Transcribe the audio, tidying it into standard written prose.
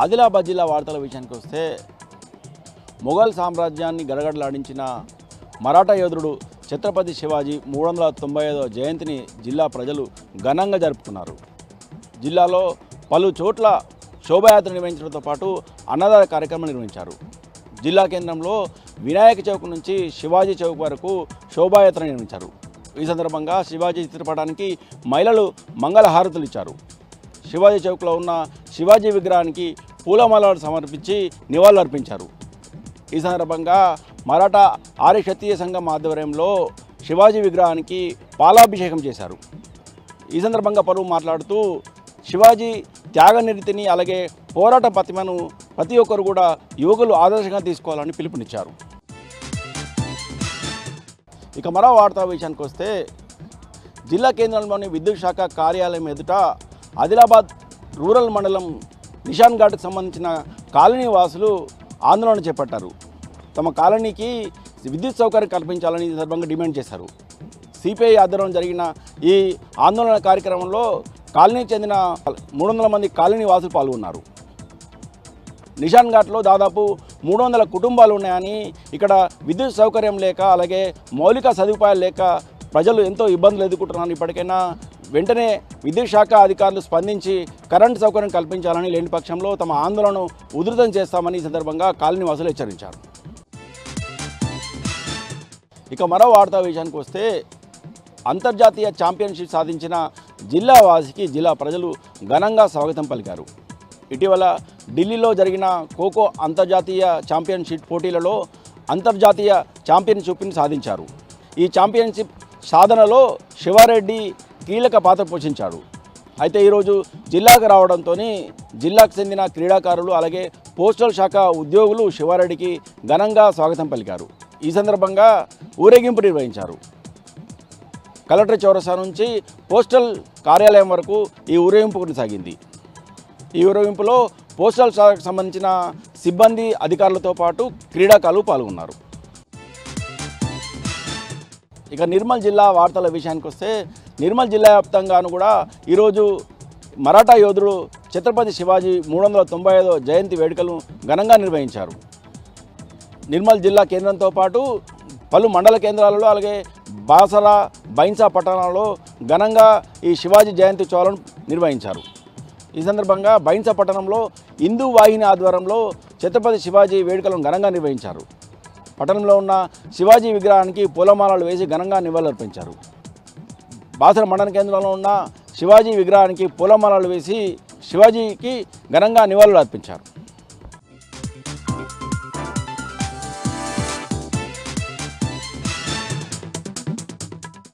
ఆదిలాబాద్ జిల్లా వార్తల విషయానికి వస్తే మొఘల్ సామ్రాజ్యాన్ని గడగడలాడించిన మరాఠా యోధుడు ఛత్రపతి శివాజీ 395వ జయంతిని జిల్లా ప్రజలు ఘనంగా జరుపుకున్నారు. జిల్లాలో పలు చోట్ల శోభాయాత్ర నిర్వహించడంతో పాటు అన్నదాన కార్యక్రమం నిర్వహించారు. జిల్లా కేంద్రంలో వినాయక చౌక్ నుంచి శివాజీ చౌక్ వరకు శోభాయాత్ర నిర్వహించారు. ఈ సందర్భంగా శివాజీ చిత్రపటానికి మహిళలు మంగళహారతులు ఇచ్చారు. శివాజీ చౌక్లో ఉన్న శివాజీ విగ్రహానికి పూలమాలలు సమర్పించి నివాళులర్పించారు. ఈ సందర్భంగా మరాఠా ఆర్య క్షత్రియ సంఘం ఆధ్వర్యంలో శివాజీ విగ్రహానికి పాలాభిషేకం చేశారు. ఈ సందర్భంగా పలువురు మాట్లాడుతూ శివాజీ త్యాగనిరతిని అలాగే పోరాట పటిమను ప్రతి ఒక్కరు కూడా యువకులు ఆదర్శంగా తీసుకోవాలని పిలుపునిచ్చారు. ఇక మరో వార్తా విషయానికి వస్తే జిల్లా కేంద్రంలోని విద్యుత్ శాఖ కార్యాలయం ఎదుట ఆదిలాబాద్ రూరల్ మండలం నిషాన్ ఘాట్కు సంబంధించిన కాలనీ వాసులు ఆందోళన చేపట్టారు. తమ కాలనీకి విద్యుత్ సౌకర్యం కల్పించాలని ఈ సందర్భంగా డిమాండ్ చేశారు. సిపిఐ ఆధ్వర్యంలో జరిగిన ఈ ఆందోళన కార్యక్రమంలో కాలనీకి చెందిన 300 మంది కాలనీ వాసులు పాల్గొన్నారు. నిషాన్ ఘాట్లో దాదాపు 300 కుటుంబాలు ఉన్నాయని, ఇక్కడ విద్యుత్ సౌకర్యం లేక అలాగే మౌలిక సదుపాయాలు లేక ప్రజలు ఎంతో ఇబ్బందులు ఎదుర్కొంటున్నారు. ఇప్పటికైనా వెంటనే విద్యుత్ శాఖ అధికారులు స్పందించి కరెంటు సౌకర్యం కల్పించాలని, లేని పక్షంలో తమ ఆందోళనను ఉధృతం చేస్తామని ఈ సందర్భంగా కాలనీ వాసులు హెచ్చరించారు. ఇక మరో వార్తా విషయానికి వస్తే అంతర్జాతీయ ఛాంపియన్షిప్ సాధించిన జిల్లా వాసికి జిల్లా ప్రజలు ఘనంగా స్వాగతం పలికారు. ఇటీవల ఢిల్లీలో జరిగిన ఖోఖో అంతర్జాతీయ ఛాంపియన్షిప్ పోటీలలో అంతర్జాతీయ ఛాంపియన్షిప్ని సాధించారు. ఈ ఛాంపియన్షిప్ సాధనలో శివారెడ్డి కీలక పాత్ర పోషించాడు. అయితే ఈరోజు జిల్లాకు రావడంతో జిల్లాకు చెందిన క్రీడాకారులు అలాగే పోస్టల్ శాఖ ఉద్యోగులు శివారెడ్డికి ఘనంగా స్వాగతం పలికారు. ఈ సందర్భంగా ఊరేగింపు నిర్వహించారు. కలెక్టర్ చౌరస్తా నుంచి పోస్టల్ కార్యాలయం వరకు ఈ ఊరేగింపు కొనసాగింది. ఈ ఊరేగింపులో పోస్టల్ శాఖకు సంబంధించిన సిబ్బంది అధికారులతో పాటు క్రీడాకారులు పాల్గొన్నారు. ఇక నిర్మల్ జిల్లా వార్తల విషయానికి వస్తే నిర్మల్ జిల్లా వ్యాప్తంగాను కూడా ఈరోజు మరాఠా యోధుడు ఛత్రపతి శివాజీ 395వ జయంతి వేడుకలను ఘనంగా నిర్వహించారు. నిర్మల్ జిల్లా కేంద్రంతో పాటు పలు మండల కేంద్రాలలో అలాగే బాసర బైన్సా పట్టణాలలో ఘనంగా ఈ శివాజీ జయంతి ఉత్సవాలను నిర్వహించారు. ఈ సందర్భంగా బైన్సా పట్టణంలో హిందూ వాహిని ఆధ్వర్యంలో ఛత్రపతి శివాజీ వేడుకలను ఘనంగా నిర్వహించారు. పట్టణంలో ఉన్న శివాజీ విగ్రహానికి పూలమాలలు వేసి ఘనంగా నివాళులర్పించారు. బాసర మండల కేంద్రంలో ఉన్న శివాజీ విగ్రహానికి పూలమాలలు వేసి శివాజీకి ఘనంగా నివాళులు అర్పించారు.